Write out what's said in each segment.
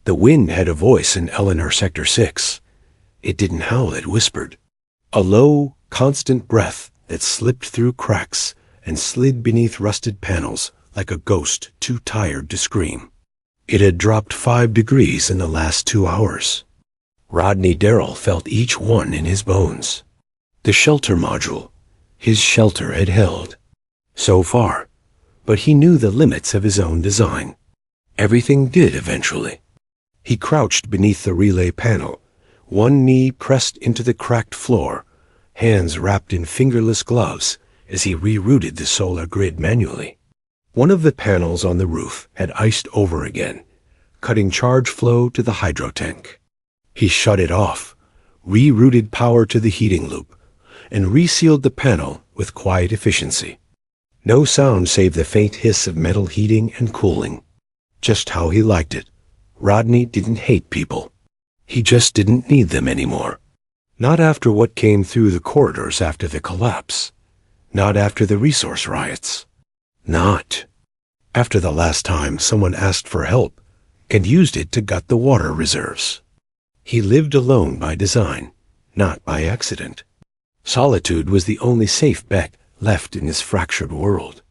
The wind had a voice in Eleanor Sector 6. It didn't howl, it whispered. A low, constant breath that slipped through cracks and slid beneath rusted panels like a ghost too tired to scream. It had dropped 5 degrees in the last 2 hours. Rodney Darrell felt each one in his bones. The shelter module, his shelter had held. So far, but he knew the limits of his own design. Everything did eventually. He crouched beneath the relay panel, one knee pressed into the cracked floor, hands wrapped in fingerless gloves as he rerouted the solar grid manually. One of the panels on the roof had iced over again, cutting charge flow to the hydro tank. He shut it off, rerouted power to the heating loop, and resealed the panel with quiet efficiency. No sound save the faint hiss of metal heating and cooling. Just how he liked it. Rodney didn't hate people. He just didn't need them anymore. Not after what came through the corridors after the collapse. Not after the resource riots. Not after the last time someone asked for help and used it to gut the water reserves. He lived alone by design, not by accident. Solitude was the only safe bet left in his fractured world.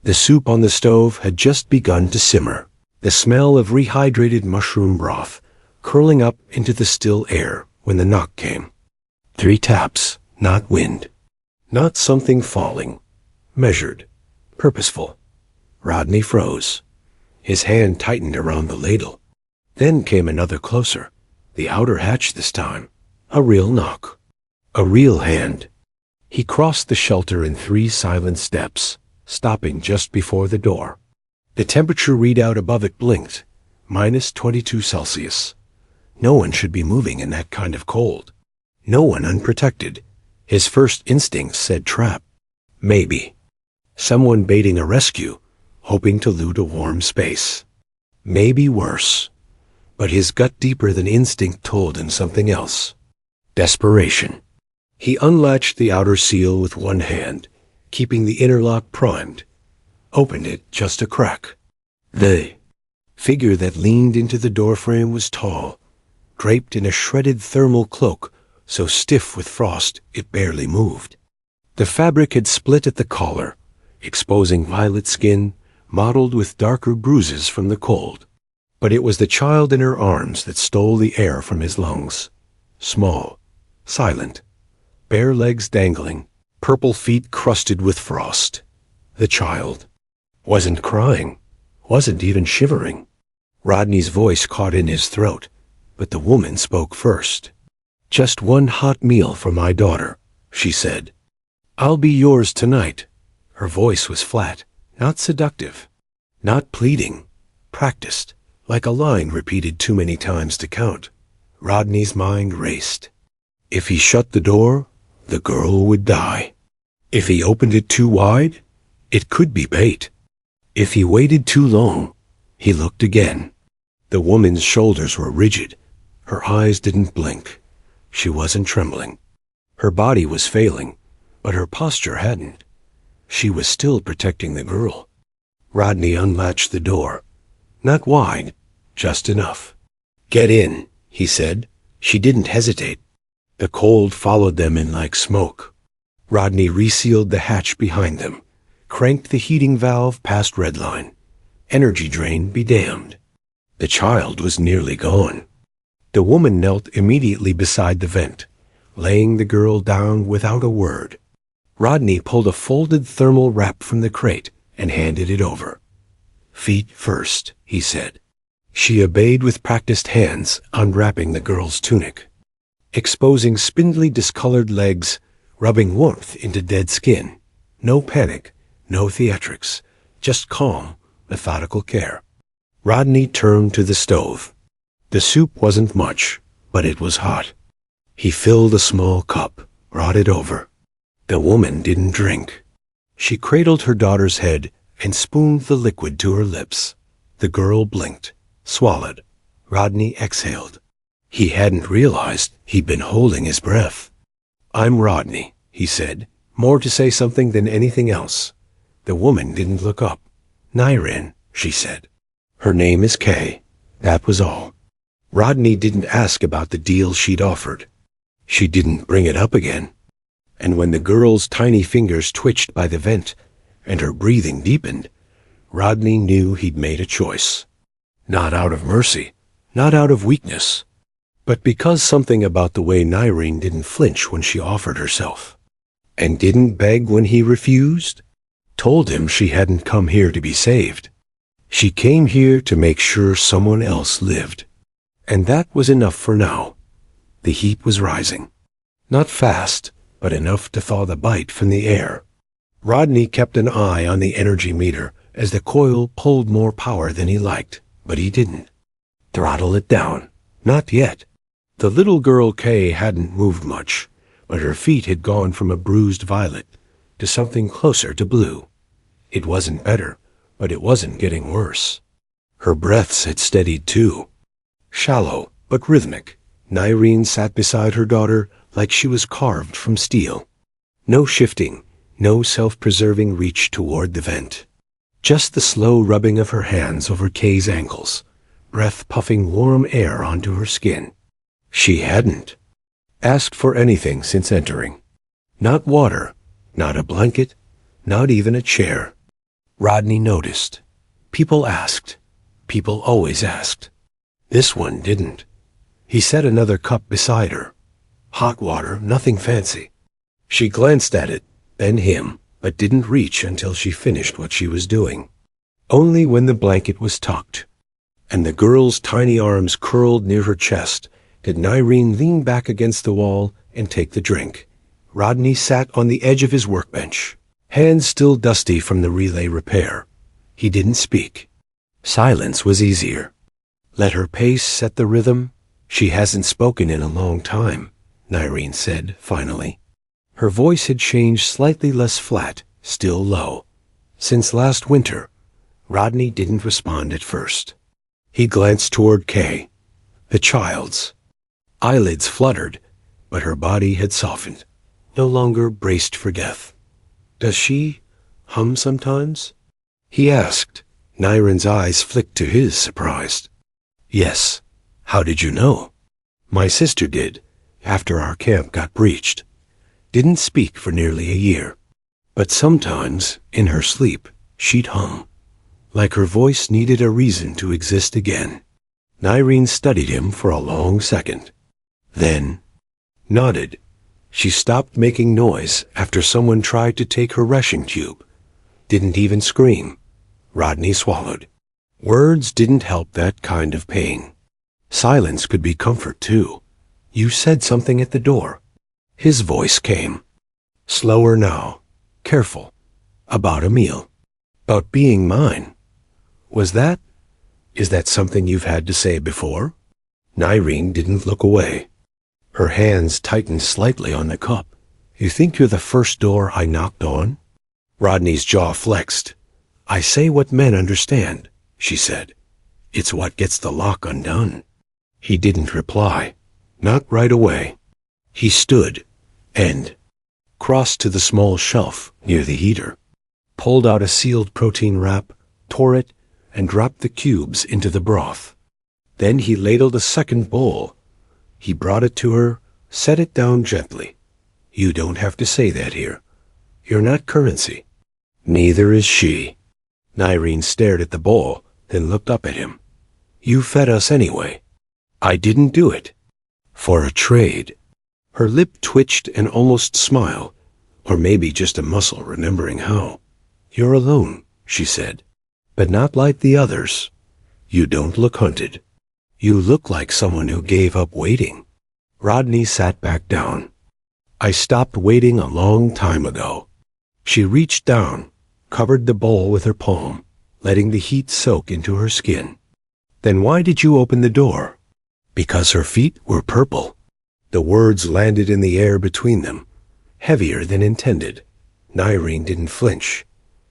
The soup on the stove had just begun to simmer, the smell of rehydrated mushroom broth curling up into the still air when the knock came. 3 taps, not wind. Not something falling. Measured. Purposeful. Rodney froze. His hand tightened around the ladle. Then came another closer. The outer hatch this time. A real knock. A real hand. He crossed the shelter in 3 silent steps, stopping just before the door. The temperature readout above it blinked. -22 Celsius. No one should be moving in that kind of cold. No one unprotected. His first instinct said trap. Maybe. Someone baiting a rescue, hoping to loot a warm space. Maybe worse. But his gut deeper than instinct told him something else. Desperation. He unlatched the outer seal with one hand, keeping the inner lock primed. Opened it just a crack. The figure that leaned into the doorframe was tall, draped in a shredded thermal cloak so stiff with frost it barely moved. The fabric had split at the collar, exposing violet skin mottled with darker bruises from the cold. But it was the child in her arms that stole the air from his lungs. Small, silent, bare legs dangling, purple feet crusted with frost. The child wasn't crying, wasn't even shivering. Rodney's voice caught in his throat, but the woman spoke first. "Just one hot meal for my daughter," she said. "I'll be yours tonight." Her voice was flat, not seductive, not pleading, practiced, like a line repeated too many times to count. Rodney's mind raced. If he shut the door, the girl would die. If he opened it too wide, it could be bait. If he waited too long, he looked again. The woman's shoulders were rigid. Her eyes didn't blink. She wasn't trembling. Her body was failing, but her posture hadn't. She was still protecting the girl. Rodney unlatched the door. Not wide, just enough. "Get in," he said. She didn't hesitate. The cold followed them in like smoke. Rodney resealed the hatch behind them, cranked the heating valve past redline. Energy drain be damned. The child was nearly gone. The woman knelt immediately beside the vent, laying the girl down without a word. Rodney pulled a folded thermal wrap from the crate and handed it over. "Feet first," he said. She obeyed with practiced hands, unwrapping the girl's tunic, exposing spindly discolored legs, rubbing warmth into dead skin. No panic, no theatrics, just calm, methodical care. Rodney turned to the stove. The soup wasn't much, but it was hot. He filled a small cup, brought it over. The woman didn't drink. She cradled her daughter's head and spooned the liquid to her lips. The girl blinked, swallowed. Rodney exhaled. He hadn't realized he'd been holding his breath. "I'm Rodney," he said, more to say something than anything else. The woman didn't look up. "Nyrin," she said. "Her name is Kay." That was all. Rodney didn't ask about the deal she'd offered. She didn't bring it up again. And when the girl's tiny fingers twitched by the vent and her breathing deepened, Rodney knew he'd made a choice. Not out of mercy, not out of weakness, but because something about the way Nyreen didn't flinch when she offered herself, and didn't beg when he refused, told him she hadn't come here to be saved. She came here to make sure someone else lived. And that was enough for now. The heat was rising. Not fast, but enough to thaw the bite from the air. Rodney kept an eye on the energy meter as the coil pulled more power than he liked, but he didn't throttle it down. Not yet. The little girl Kay hadn't moved much, but her feet had gone from a bruised violet to something closer to blue. It wasn't better, but it wasn't getting worse. Her breaths had steadied too. Shallow, but rhythmic, Nyreen sat beside her daughter like she was carved from steel. No shifting, no self-preserving reach toward the vent. Just the slow rubbing of her hands over Kay's ankles, breath puffing warm air onto her skin. She hadn't asked for anything since entering. Not water, not a blanket, not even a chair. Rodney noticed. People asked. People always asked. This one didn't. He set another cup beside her. Hot water, nothing fancy. She glanced at it, then him, but didn't reach until she finished what she was doing. Only when the blanket was tucked, and the girl's tiny arms curled near her chest, did Nyreen lean back against the wall and take the drink. Rodney sat on the edge of his workbench, hands still dusty from the relay repair. He didn't speak. Silence was easier. Let her pace set the rhythm. She hasn't spoken in a long time, Nyreen said, finally. Her voice had changed slightly less flat, still low. Since last winter, Rodney didn't respond at first. He glanced toward Kay, the child's. Eyelids fluttered, but her body had softened, no longer braced for death. Does she hum sometimes? He asked. Nyreen's eyes flicked to his, surprised. Yes. How did you know? My sister did, after our camp got breached. Didn't speak for nearly a year. But sometimes, in her sleep, she'd hum, like her voice needed a reason to exist again. Nyreen studied him for a long second. Then nodded. She stopped making noise after someone tried to take her ration tube. Didn't even scream. Rodney swallowed. Words didn't help that kind of pain. Silence could be comfort, too. You said something at the door. His voice came. Slower now. Careful. About a meal. About being mine. Is that something you've had to say before? Nyreen didn't look away. Her hands tightened slightly on the cup. You think you're the first door I knocked on? Rodney's jaw flexed. I say what men understand, she said. It's what gets the lock undone. He didn't reply. Not right away. He stood and crossed to the small shelf near the heater, pulled out a sealed protein wrap, tore it, and dropped the cubes into the broth. Then he ladled a second bowl. He brought it to her, set it down gently. You don't have to say that here. You're not currency. Neither is she. Nyreen stared at the bowl, then looked up at him. You fed us anyway. I didn't do it. For a trade. Her lip twitched an almost smile, or maybe just a muscle remembering how. You're alone, she said, but not like the others. You don't look hunted. You look like someone who gave up waiting. Rodney sat back down. I stopped waiting a long time ago. She reached down, covered the bowl with her palm, letting the heat soak into her skin. Then why did you open the door? Because her feet were purple. The words landed in the air between them, heavier than intended. Nyreen didn't flinch.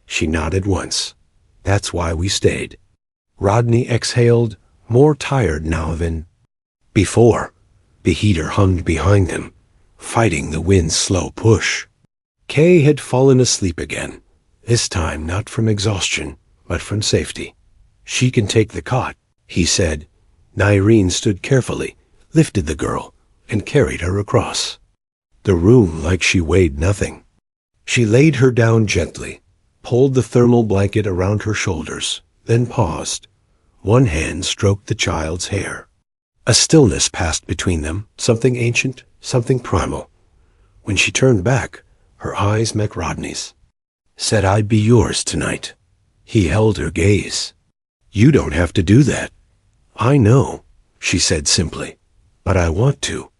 She nodded once. That's why we stayed. Rodney exhaled, more tired now than before. The heater hummed behind them, fighting the wind's slow push. Kay had fallen asleep again, this time not from exhaustion, but from safety. She can take the cot, he said, Nyreen stood carefully, lifted the girl, and carried her across the room like she weighed nothing. She laid her down gently, pulled the thermal blanket around her shoulders, then paused. One hand stroked the child's hair. A stillness passed between them, something ancient, something primal. When she turned back, her eyes met Rodney's. "Said I'd be yours tonight." He held her gaze. "You don't have to do that." "I know," she said simply, "but I want to."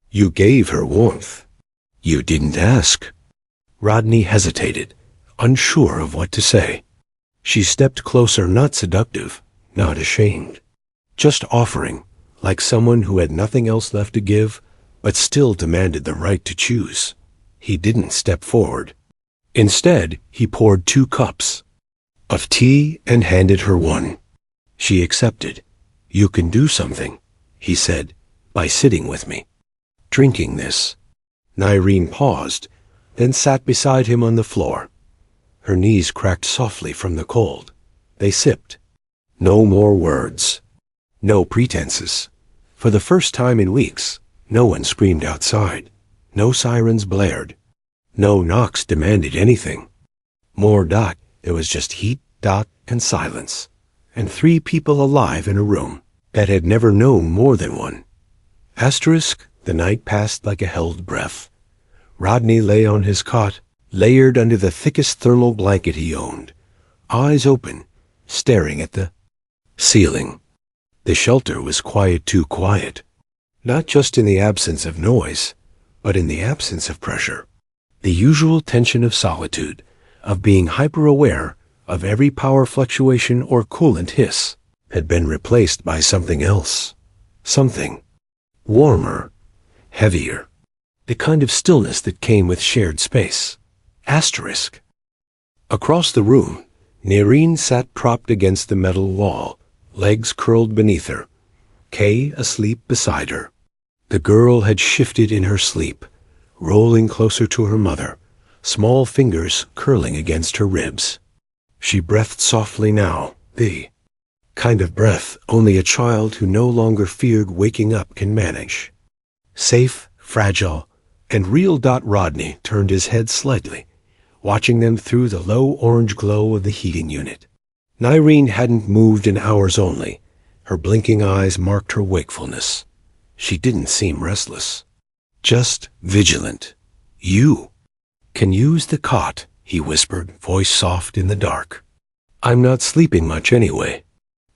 You gave her warmth. You didn't ask. Rodney hesitated, unsure of what to say. She stepped closer, not seductive, not ashamed, just offering, like someone who had nothing else left to give, but still demanded the right to choose. He didn't step forward. Instead, he poured 2 cups of tea and handed her one. She accepted. "You can do something," he said, "by sitting with me. Drinking this." Nyreen paused, then sat beside him on the floor. Her knees cracked softly from the cold. They sipped. No more words. No pretenses. For the first time in weeks, no one screamed outside. No sirens blared. No knocks demanded anything. More dot, there was just heat, dot, and silence. And 3 people alive in a room that had never known more than one. Asterisk, the night passed like a held breath. Rodney lay on his cot, layered under the thickest thermal blanket he owned, eyes open, staring at the ceiling. The shelter was quiet, too quiet. Not just in the absence of noise, but in the absence of pressure. The usual tension of solitude, of being hyper-aware of every power fluctuation or coolant hiss, had been replaced by something else. Something warmer, heavier. The kind of stillness that came with shared space. Asterisk. Across the room, Nyreen sat propped against the metal wall, legs curled beneath her, Kay asleep beside her. The girl had shifted in her sleep, rolling closer to her mother, small fingers curling against her ribs. She breathed softly now, the kind of breath only a child who no longer feared waking up can manage. Safe, fragile, and real. Rodney turned his head slightly, watching them through the low orange glow of the heating unit. Nyreen hadn't moved in hours only. Her blinking eyes marked her wakefulness. She didn't seem restless, just vigilant. "You can use the cot," he whispered, voice soft in the dark. "I'm not sleeping much anyway."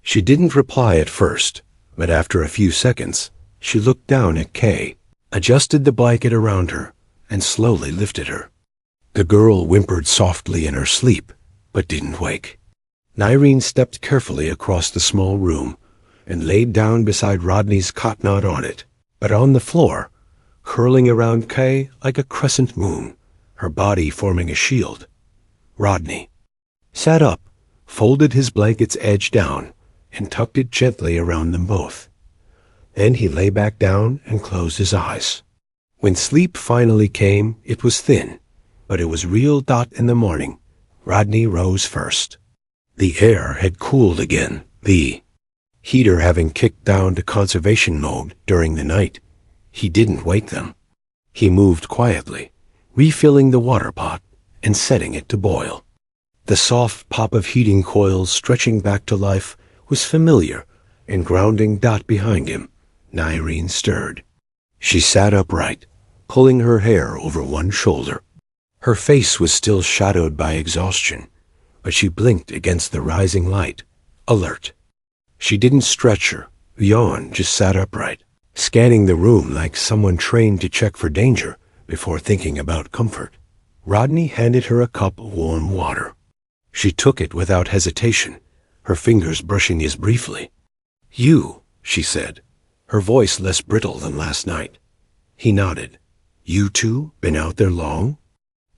She didn't reply at first, but after a few seconds, she looked down at Kay, adjusted the blanket around her, and slowly lifted her. The girl whimpered softly in her sleep, but didn't wake. Nyreen stepped carefully across the small room and laid down beside Rodney's cot, not on it, but on the floor, curling around Kay like a crescent moon, her body forming a shield. Rodney sat up, folded his blanket's edge down, and tucked it gently around them both. Then he lay back down and closed his eyes. When sleep finally came, it was thin, but it was real. In the morning, Rodney rose first. The air had cooled again, the heater having kicked down to conservation mode during the night. He didn't wake them. He moved quietly, refilling the water pot and setting it to boil. The soft pop of heating coils stretching back to life was familiar and grounding. Behind him, Nyreen stirred. She sat upright, pulling her hair over one shoulder. Her face was still shadowed by exhaustion, but she blinked against the rising light, alert. She didn't stretch or yawn, just sat upright, scanning the room like someone trained to check for danger before thinking about comfort. Rodney handed her a cup of warm water. She took it without hesitation, her fingers brushing his briefly. "You," she said, her voice less brittle than last night. He nodded. "You two been out there long?"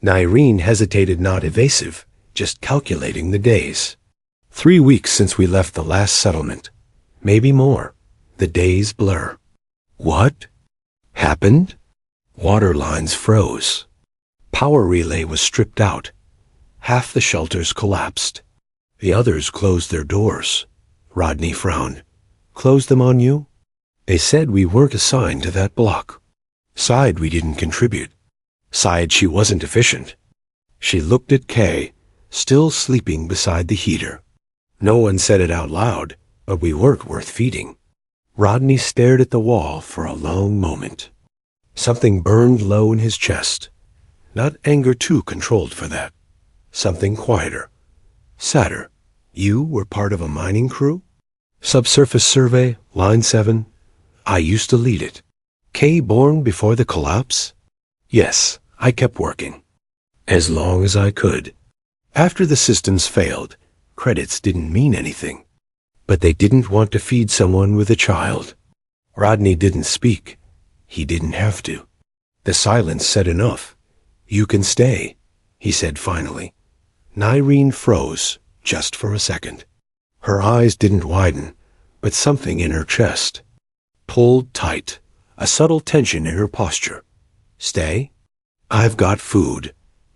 Nyreen hesitated, not evasive, just calculating the days. 3 weeks since we left the last settlement. Maybe more. The days blur. What happened? Water lines froze. Power relay was stripped out. Half the shelters collapsed. The others closed their doors. Rodney frowned. Closed them on you? They said we weren't assigned to that block. Sighed we didn't contribute. Sighed she wasn't efficient. She looked at Kay, still sleeping beside the heater. No one said it out loud, but we weren't worth feeding. Rodney stared at the wall for a long moment. Something burned low in his chest. Not anger too controlled for that. Something quieter. Sadder. You were part of a mining crew? Subsurface survey, line 7. I used to lead it. Kay born before the collapse? Yes, I kept working. As long as I could. After the systems failed, credits didn't mean anything. But they didn't want to feed someone with a child. Rodney didn't speak. He didn't have to. The silence said enough. You can stay, he said finally. Nyreen froze, just for a second. Her eyes didn't widen, but something in her chest pulled tight, a subtle tension in her posture. Stay? I've got food.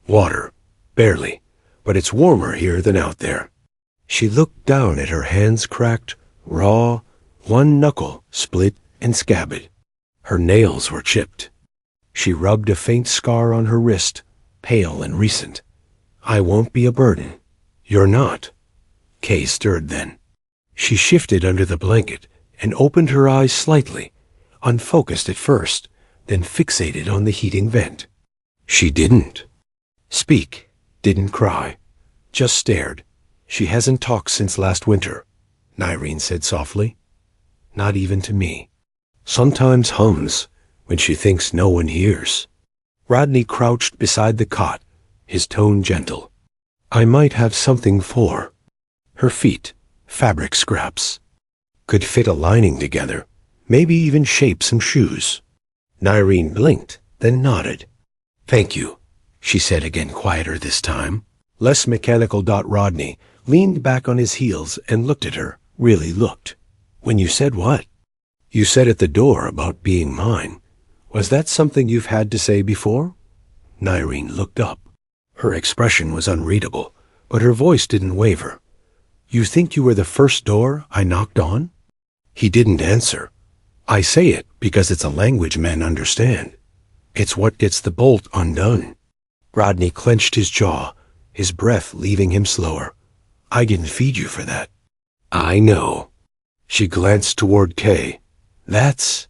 Water. Barely. But it's warmer here than out there. She looked down at her hands cracked, raw, one knuckle split and scabbed. Her nails were chipped. She rubbed a faint scar on her wrist, pale and recent. I won't be a burden. You're not. Kay stirred then. She shifted under the blanket and opened her eyes slightly, unfocused at first, then fixated on the heating vent. She didn't speak, didn't cry, just stared. She hasn't talked since last winter, Nyreen said softly. Not even to me. Sometimes hums when she thinks no one hears. Rodney crouched beside the cot, his tone gentle. I might have something for her feet, fabric scraps. Could fit a lining together, maybe even shape some shoes. Nyreen blinked, then nodded. Thank you, she said again, quieter this time. Less mechanical. Rodney leaned back on his heels and looked at her, really looked. When you said what? You said at the door about being mine. Was that something you've had to say before? Nyreen looked up. Her expression was unreadable, but her voice didn't waver. You think you were the first door I knocked on? He didn't answer. I say it because it's a language men understand. It's what gets the bolt undone. Rodney clenched his jaw, his breath leaving him slower. I didn't feed you for that. I know. She glanced toward Kay. That's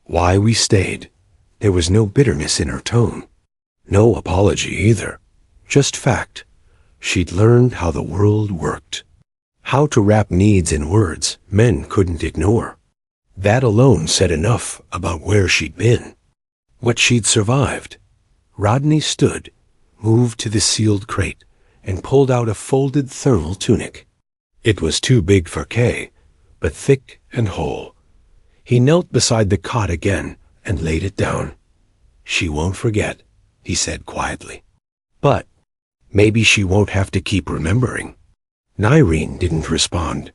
why we stayed. There was no bitterness in her tone. No apology either. Just fact. She'd learned how the world worked. How to wrap needs in words men couldn't ignore. That alone said enough about where she'd been. What she'd survived. Rodney stood, moved to the sealed crate, and pulled out a folded thermal tunic. It was too big for Kay, but thick and whole. He knelt beside the cot again and laid it down. She won't forget, he said quietly. But maybe she won't have to keep remembering. Nyreen didn't respond,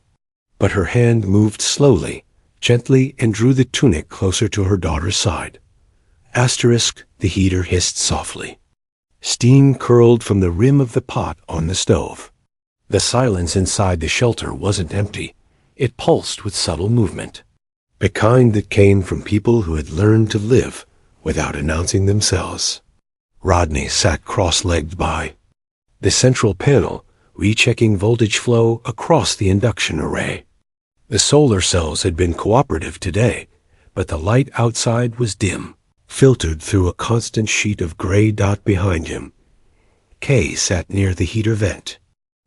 but her hand moved slowly, gently, and drew the tunic closer to her daughter's side. Asterisk, the heater hissed softly. Steam curled from the rim of the pot on the stove. The silence inside the shelter wasn't empty. It pulsed with subtle movement. The kind that came from people who had learned to live without announcing themselves. Rodney sat cross-legged by the central panel, rechecking voltage flow across the induction array. The solar cells had been cooperative today, but the light outside was dim, filtered through a constant sheet of gray dot behind him. Kay sat near the heater vent.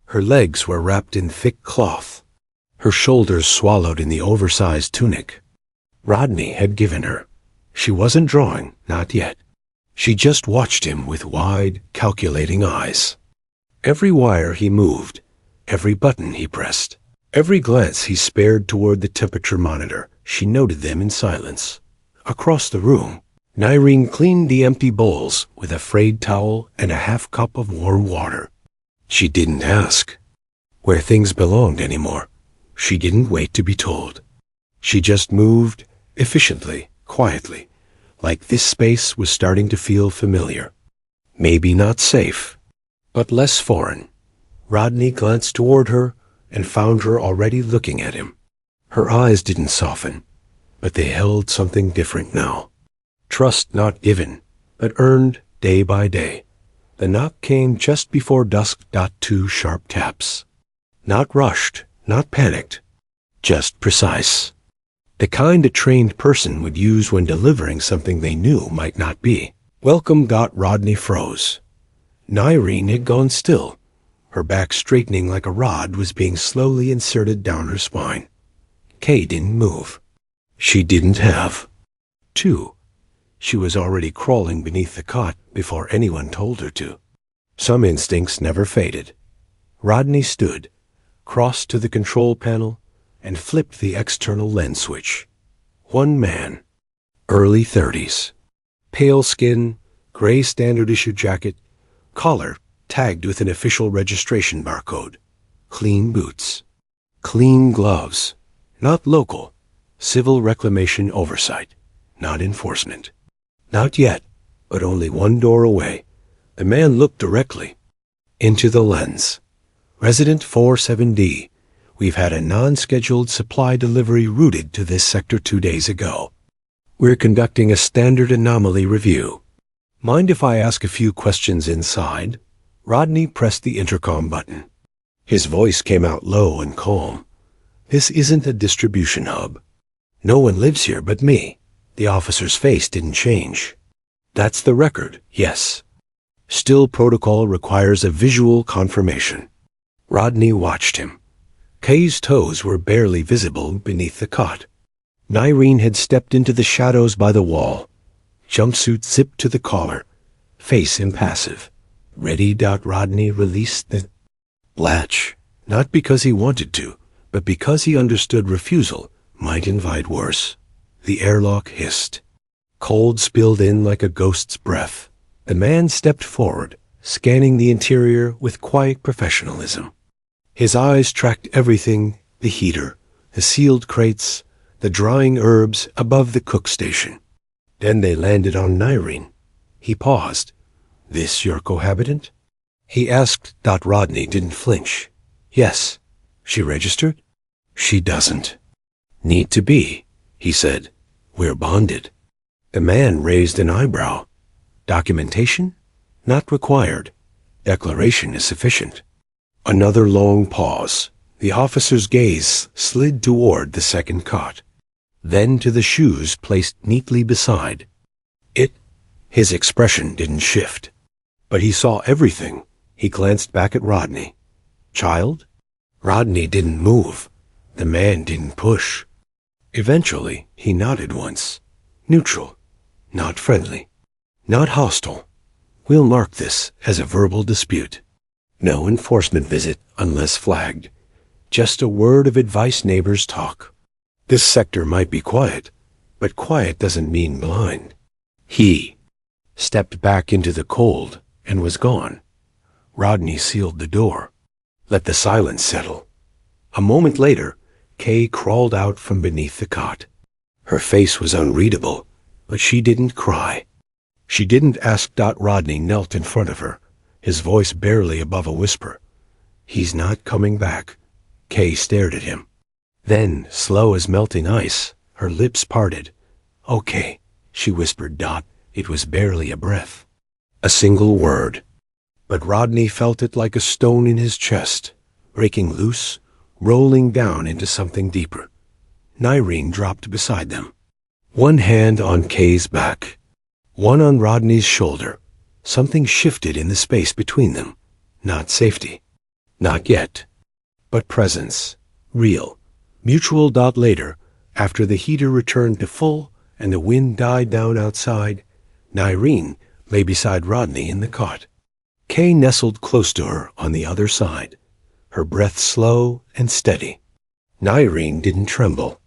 Her legs were wrapped in thick cloth, her shoulders swallowed in the oversized tunic Rodney had given her. She wasn't drawing, not yet. She just watched him with wide, calculating eyes. Every wire he moved, every button he pressed, every glance he spared toward the temperature monitor, she noted them in silence. Across the room, Nyreen cleaned the empty bowls with a frayed towel and a half cup of warm water. She didn't ask where things belonged anymore. She didn't wait to be told. She just moved, efficiently, quietly, like this space was starting to feel familiar. Maybe not safe, but less foreign. Rodney glanced toward her and found her already looking at him. Her eyes didn't soften, but they held something different now. Trust not given, but earned day by day. The knock came just before dusk. 2 sharp taps. Not rushed, not panicked, just precise. The kind a trained person would use when delivering something they knew might not be. Welcome. Rodney froze. Nyreen had gone still. Her back straightening like a rod was being slowly inserted down her spine. Kay didn't move. She didn't have to. She was already crawling beneath the cot before anyone told her to. Some instincts never faded. Rodney stood, crossed to the control panel, and flipped the external lens switch. One man, early 30s, pale skin, gray standard-issue jacket, collar tagged with an official registration barcode, clean boots, clean gloves, not local, civil reclamation oversight, not enforcement. Not yet, but only one door away. The man looked directly into the lens. Resident 47D, we've had a non-scheduled supply delivery routed to this sector 2 days ago. We're conducting a standard anomaly review. Mind if I ask a few questions inside? Rodney pressed the intercom button. His voice came out low and calm. This isn't a distribution hub. No one lives here but me. The officer's face didn't change. That's the record, yes. Still, protocol requires a visual confirmation. Rodney watched him. Kay's toes were barely visible beneath the cot. Nyreen had stepped into the shadows by the wall. Jumpsuit zipped to the collar. Face impassive. Ready. Rodney released the latch, not because he wanted to, but because he understood refusal might invite worse. The airlock hissed. Cold spilled in like a ghost's breath. The man stepped forward, scanning the interior with quiet professionalism. His eyes tracked everything: the heater, the sealed crates, the drying herbs above the cook station. Then they landed on Nyreen. He paused. This your cohabitant? He asked. Rodney didn't flinch. Yes. She registered? She doesn't need to be, he said. We're bonded. The man raised an eyebrow. Documentation? Not required. Declaration is sufficient. Another long pause. The officer's gaze slid toward the second cot, then to the shoes placed neatly beside it. His expression didn't shift, but he saw everything. He glanced back at Rodney. Child? Rodney didn't move. The man didn't push. Eventually, he nodded once. Neutral. Not friendly. Not hostile. We'll mark this as a verbal dispute. No enforcement visit unless flagged. Just a word of advice neighbors talk. This sector might be quiet, but quiet doesn't mean blind. He stepped back into the cold and was gone. Rodney sealed the door. Let the silence settle. A moment later, Kay crawled out from beneath the cot. Her face was unreadable, but she didn't cry. She didn't ask. Rodney knelt in front of her, his voice barely above a whisper. He's not coming back. Kay stared at him. Then, slow as melting ice, her lips parted. Okay, she whispered. It was barely a breath. A single word. But Rodney felt it like a stone in his chest, breaking loose, rolling down into something deeper. Nyreen dropped beside them. One hand on Kay's back, one on Rodney's shoulder. Something shifted in the space between them. Not safety. Not yet. But presence. Real. Mutual. Later, after the heater returned to full and the wind died down outside, Nyreen lay beside Rodney in the cot. Kay nestled close to her on the other side, her breath slow and steady. Nyreen didn't tremble,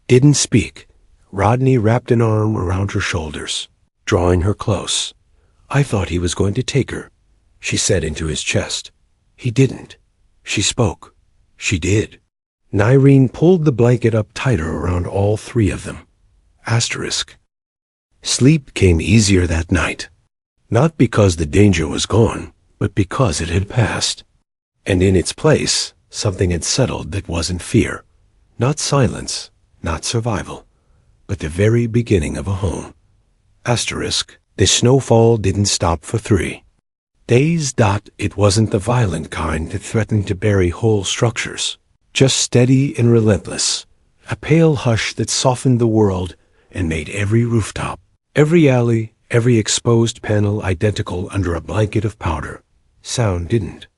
didn't speak. Rodney wrapped an arm around her shoulders, drawing her close. I thought he was going to take her, she said into his chest. He didn't. She spoke. She did. Nyreen pulled the blanket up tighter around all three of them. Asterisk. Sleep came easier that night. Not because the danger was gone, but because it had passed. And in its place, something had settled that wasn't fear, Not silence, not survival, but the very beginning of a home. Asterisk, the snowfall didn't stop for 3 days. It wasn't the violent kind that threatened to bury whole structures. Just steady and relentless. A pale hush that softened the world and made every rooftop, every alley, every exposed panel identical under a blanket of powder. Sound didn't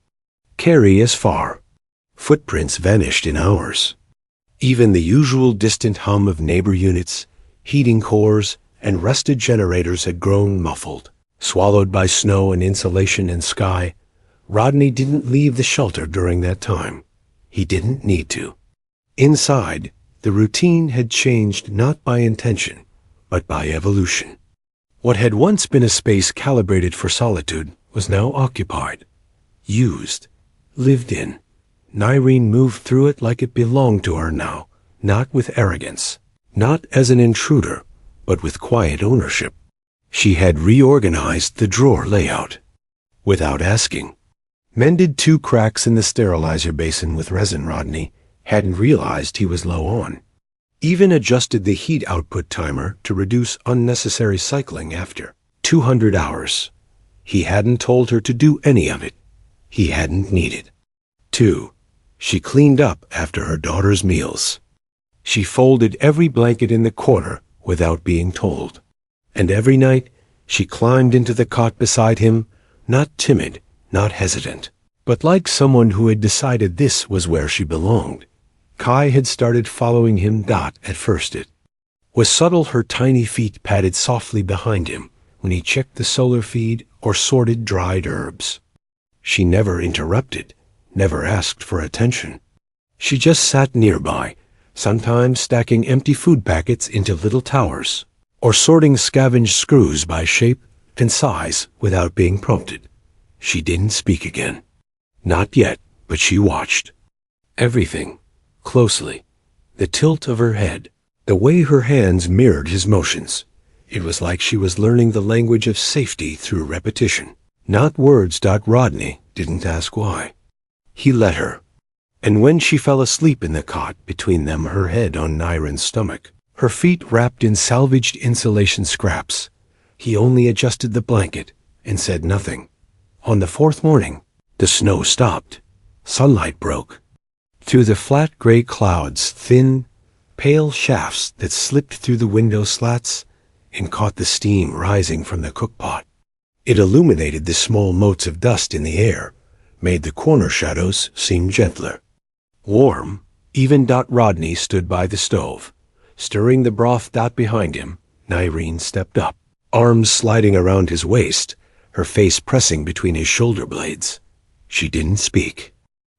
carry as far. Footprints vanished in hours. Even the usual distant hum of neighbor units, heating cores, and rusted generators had grown muffled. Swallowed by snow and insulation and sky, Rodney didn't leave the shelter during that time. He didn't need to. Inside, the routine had changed not by intention, but by evolution. What had once been a space calibrated for solitude was now occupied, used, lived in. Nyreen moved through it like it belonged to her now, not with arrogance, not as an intruder, but with quiet ownership. She had reorganized the drawer layout, without asking. Mended 2 cracks in the sterilizer basin with resin Rodney hadn't realized he was low on. Even adjusted the heat output timer to reduce unnecessary cycling after 200 hours. He hadn't told her to do any of it. He hadn't needed. 2. She cleaned up after her daughter's meals. She folded every blanket in the corner without being told. And every night, she climbed into the cot beside him, not timid, not hesitant, but like someone who had decided this was where she belonged. Kai had started following him. At first it was subtle. Her tiny feet padded softly behind him when he checked the solar feed or sorted dried herbs. She never interrupted, never asked for attention. She just sat nearby, sometimes stacking empty food packets into little towers, or sorting scavenged screws by shape and size without being prompted. She didn't speak again. Not yet, but she watched. Everything, closely. The tilt of her head, the way her hands mirrored his motions. It was like she was learning the language of safety through repetition. Not words. Rodney didn't ask why. He let her. And when she fell asleep in the cot between them, her head on Nyreen's stomach, her feet wrapped in salvaged insulation scraps, he only adjusted the blanket and said nothing. On the 4th morning, the snow stopped. Sunlight broke. Through the flat gray clouds, thin, pale shafts that slipped through the window slats and caught the steam rising from the cookpot. It illuminated the small motes of dust in the air, made the corner shadows seem gentler. Warm, even. Rodney stood by the stove, stirring the broth. Behind him, Nyreen stepped up, arms sliding around his waist, her face pressing between his shoulder blades. She didn't speak.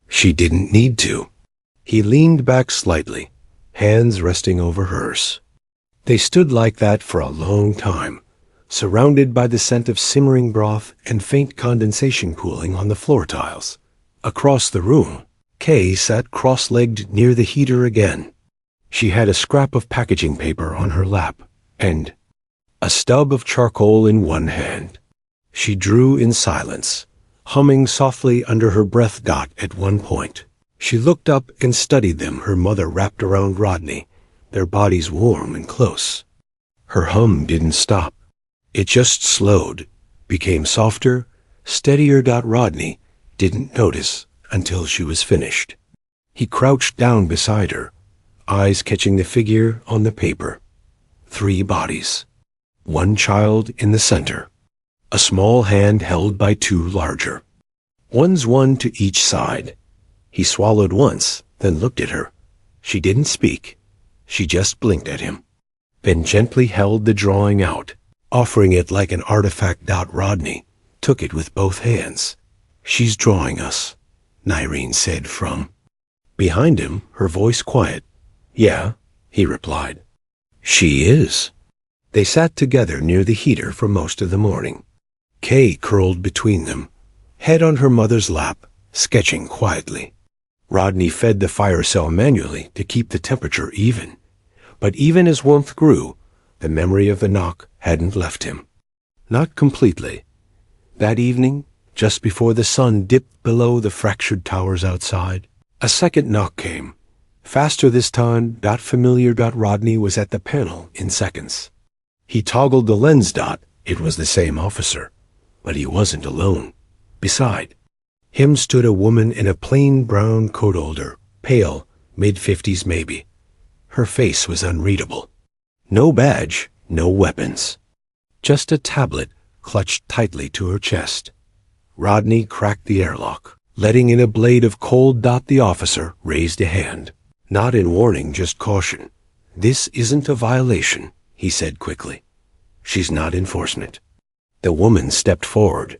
She didn't need to. He leaned back slightly, hands resting over hers. They stood like that for a long time, surrounded by the scent of simmering broth and faint condensation pooling on the floor tiles. Across the room, Kay sat cross-legged near the heater again. She had a scrap of packaging paper on her lap and a stub of charcoal in one hand. She drew in silence, humming softly under her breath. At one point, she looked up and studied them, her mother wrapped around Rodney, their bodies warm and close. Her hum didn't stop. It just slowed, became softer, steadier. Rodney didn't notice until she was finished. He crouched down beside her, eyes catching the figure on the paper. 3 bodies. 1 child in the center. A small hand held by 2 larger. One's one to each side. He swallowed once, then looked at her. She didn't speak. She just blinked at him, then gently held the drawing out, offering it like an artifact. Rodney took it with both hands. "She's drawing us," Nyreen said from behind him, her voice quiet. "Yeah," he replied. "She is." They sat together near the heater for most of the morning. Kay curled between them, head on her mother's lap, sketching quietly. Rodney fed the fire cell manually to keep the temperature even. But even as warmth grew, the memory of the knock hadn't left him. Not completely. That evening, just before the sun dipped below the fractured towers outside, a second knock came, Faster this time. Familiar. Rodney was at the panel in seconds. He toggled the lens. It was the same officer, but he wasn't alone. Beside him stood a woman in a plain brown coat holder, pale, mid-50s maybe. Her face was unreadable. No badge, no weapons. Just a tablet clutched tightly to her chest. Rodney cracked the airlock, letting in a blade of cold. The officer raised a hand. Not in warning, just caution. This isn't a violation, he said quickly. She's not enforcement. The woman stepped forward.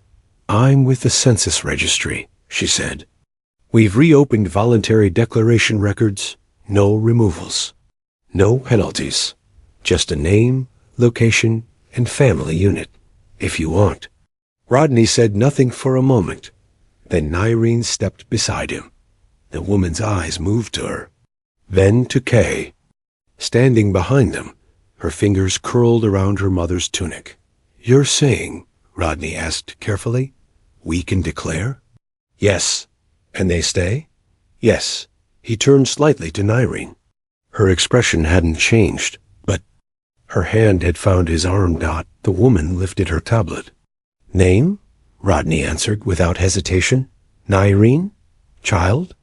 I'm with the census registry, she said. We've reopened voluntary declaration records. No removals. No penalties. Just a name, location, and family unit, if you want. Rodney said nothing for a moment. Then Nyreen stepped beside him. The woman's eyes moved to her, then to Kay. Standing behind them, her fingers curled around her mother's tunic. You're saying, Rodney asked carefully, we can declare? Yes. And they stay? Yes. He turned slightly to Nyreen. Her expression hadn't changed, but her hand had found his arm. The woman lifted her tablet. Name? Rodney answered without hesitation. Nyreen? Child?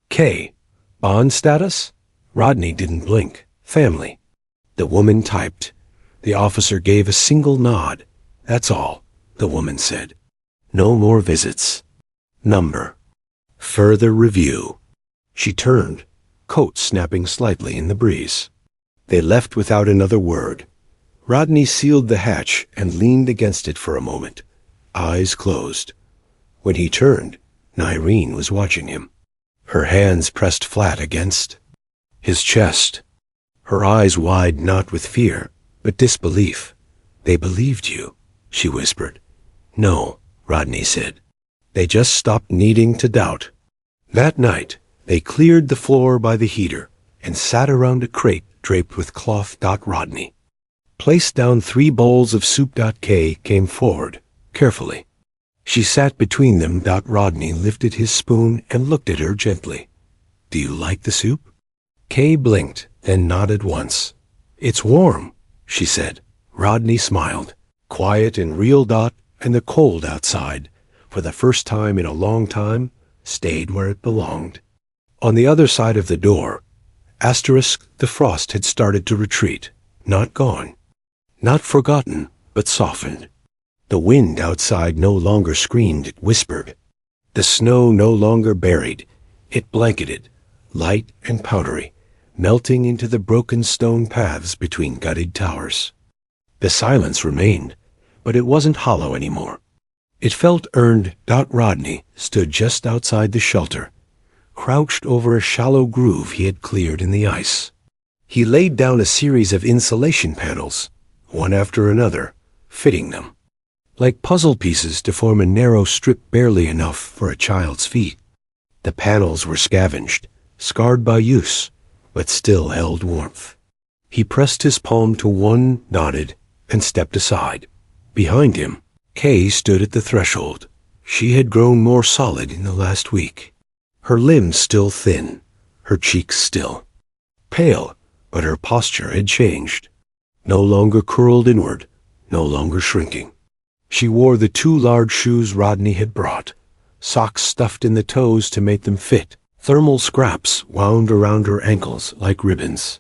Kay. Bond status? Rodney didn't blink. Family. The woman typed. The officer gave a single nod. That's all, the woman said. No more visits. Number. Further review. She turned, coat snapping slightly in the breeze. They left without another word. Rodney sealed the hatch and leaned against it for a moment, eyes closed. When he turned, Nyreen was watching him, her hands pressed flat against his chest, her eyes wide not with fear, but disbelief. They believed you, she whispered. No, Rodney said. They just stopped needing to doubt. That night, they cleared the floor by the heater and sat around a crate draped with cloth. Rodney placed down 3 bowls of soup. Kay came forward, carefully. She sat between them. Rodney lifted his spoon and looked at her gently. Do you like the soup? Kay blinked, then nodded once. It's warm, she said. Rodney smiled. Quiet and real. And the cold outside, for the first time in a long time, stayed where it belonged. On the other side of the door, the frost had started to retreat. Not gone. Not forgotten, but softened. The wind outside no longer screamed, it whispered. The snow no longer buried, it blanketed, light and powdery, melting into the broken stone paths between gutted towers. The silence remained, but it wasn't hollow anymore. It felt earned. Rodney stood just outside the shelter, crouched over a shallow groove he had cleared in the ice. He laid down a series of insulation panels, one after another, fitting them, like puzzle pieces to form a narrow strip barely enough for a child's feet. The panels were scavenged, scarred by use, but still held warmth. He pressed his palm to one, nodded, and stepped aside. Behind him, Kay stood at the threshold. She had grown more solid in the last week. Her limbs still thin, her cheeks still pale, but her posture had changed. No longer curled inward, no longer shrinking. She wore the 2 large shoes Rodney had brought, socks stuffed in the toes to make them fit, thermal scraps wound around her ankles like ribbons.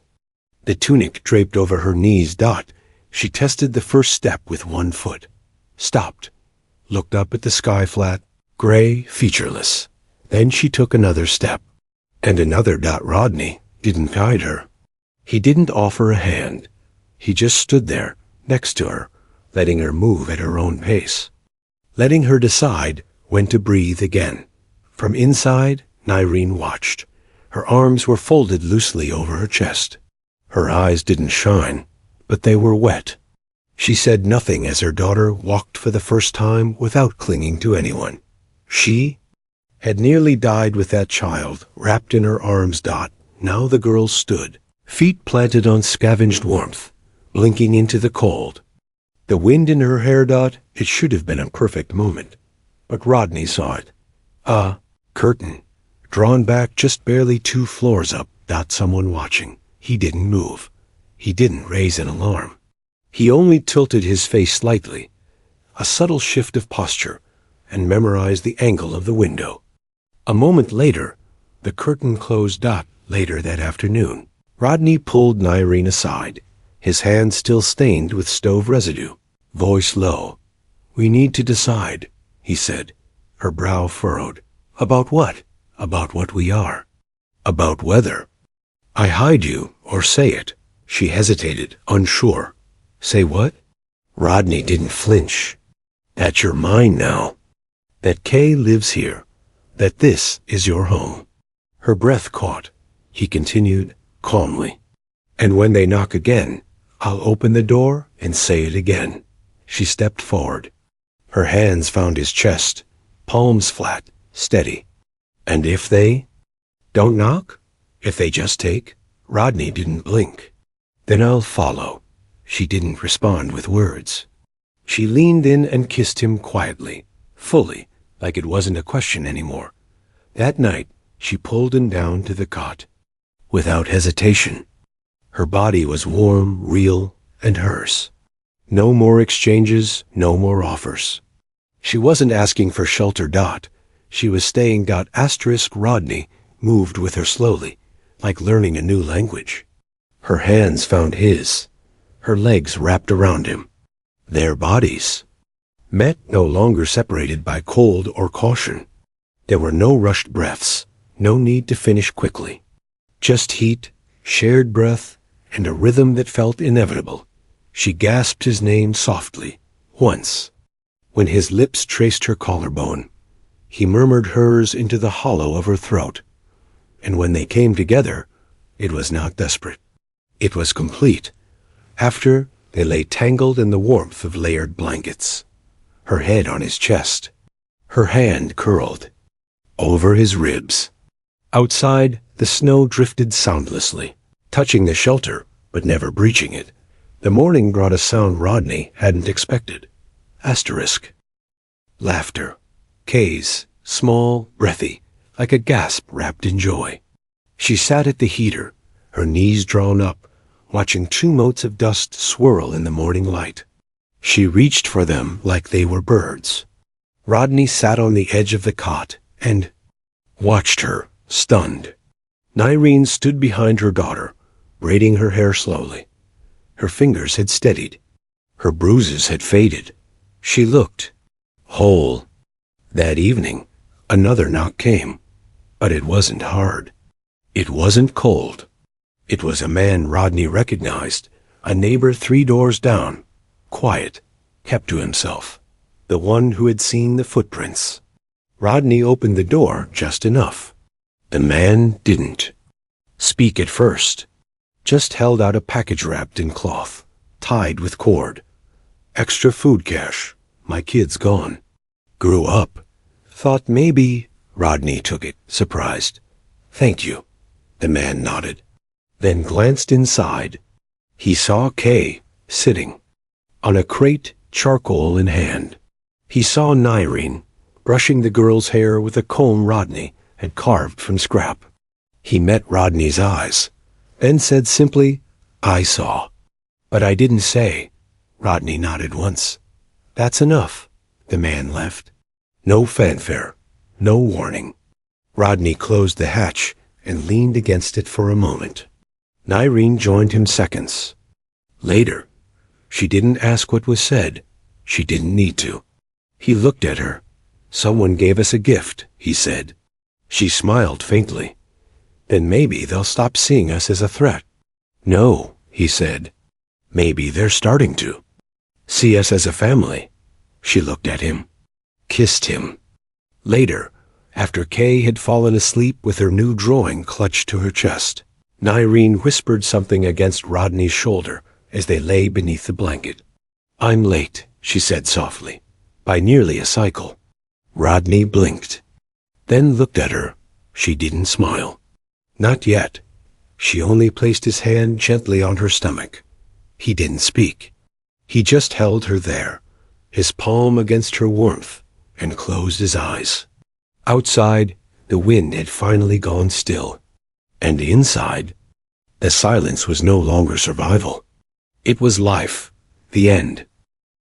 The tunic draped over her knees. She tested the first step with 1 foot, stopped, looked up at the sky flat, gray, featureless. Then she took another step, and another. Rodney didn't guide her. He didn't offer a hand. He just stood there, next to her, letting her move at her own pace, letting her decide when to breathe again. From inside, Nyreen watched. Her arms were folded loosely over her chest. Her eyes didn't shine, but they were wet. She said nothing as her daughter walked for the first time without clinging to anyone. She had nearly died with that child wrapped in her arms. Now the girl stood, feet planted on scavenged warmth, blinking into the cold. The wind in her hair. It should have been a perfect moment, but Rodney saw it. A curtain, drawn back just barely 2 floors up, Not someone watching. He didn't move. He didn't raise an alarm. He only tilted his face slightly, a subtle shift of posture, and memorized the angle of the window. A moment later, the curtain closed up. Later that afternoon, Rodney pulled Nyreen aside, his hand still stained with stove residue. Voice low. "We need to decide," he said, her brow furrowed. "About what?" "About what we are. About whether I hide you or say it." She hesitated, unsure. "Say what?" Rodney didn't flinch. "That you're mine now. That Kay lives here. That this is your home." Her breath caught. He continued, calmly. "And when they knock again, I'll open the door and say it again." She stepped forward. Her hands found his chest, palms flat, steady. "And if they don't knock? If they just take?" Rodney didn't blink. "Then I'll follow." She didn't respond with words. She leaned in and kissed him quietly, fully, like it wasn't a question anymore. That night, she pulled him down to the cot. Without hesitation. Her body was warm, real, and hers. No more exchanges, no more offers. She wasn't asking for shelter. She was staying. Asterisk Rodney moved with her slowly, like learning a new language. Her hands found his, her legs wrapped around him. Their bodies met, no longer separated by cold or caution. There were no rushed breaths, no need to finish quickly. Just heat, shared breath, and a rhythm that felt inevitable. She gasped his name softly, once. When his lips traced her collarbone, he murmured hers into the hollow of her throat. And when they came together, it was not desperate. It was complete. After, they lay tangled in the warmth of layered blankets. Her head on his chest, her hand curled over his ribs. Outside, the snow drifted soundlessly, touching the shelter, but never breaching it. The morning brought a sound Rodney hadn't expected. Asterisk. Laughter. Kay's, small, breathy, like a gasp wrapped in joy. She sat at the heater, her knees drawn up, watching 2 motes of dust swirl in the morning light. She reached for them like they were birds. Rodney sat on the edge of the cot and watched her, stunned. Nyreen stood behind her daughter, braiding her hair slowly. Her fingers had steadied. Her bruises had faded. She looked whole. That evening, another knock came, but it wasn't hard. It wasn't cold. It was a man Rodney recognized, a neighbor 3 doors down, quiet, kept to himself, the one who had seen the footprints. Rodney opened the door just enough. The man didn't speak at first, just held out a package wrapped in cloth, tied with cord. "Extra food cash. My kid's gone. Grew up. Thought maybe..." Rodney took it, surprised. "Thank you." The man nodded, then glanced inside. He saw Kay sitting on a crate, charcoal in hand. He saw Nyreen brushing the girl's hair with a comb Rodney had carved from scrap. He met Rodney's eyes, then said simply, "I saw. But I didn't say." Rodney nodded once. "That's enough." The man left. No fanfare, no warning. Rodney closed the hatch and leaned against it for a moment. Nyreen joined him seconds later. She didn't ask what was said. She didn't need to. He looked at her. "Someone gave us a gift," he said. She smiled faintly. "Then maybe they'll stop seeing us as a threat." "No," he said. "Maybe they're starting to see us as a family." She looked at him, kissed him. Later, after Kay had fallen asleep with her new drawing clutched to her chest, Nyreen whispered something against Rodney's shoulder as they lay beneath the blanket. "I'm late," she said softly, "by nearly a cycle." Rodney blinked, then looked at her. She didn't smile. Not yet. She only placed his hand gently on her stomach. He didn't speak. He just held her there, his palm against her warmth, and closed his eyes. Outside, the wind had finally gone still, And inside, the silence was no longer survival. It was life, the end.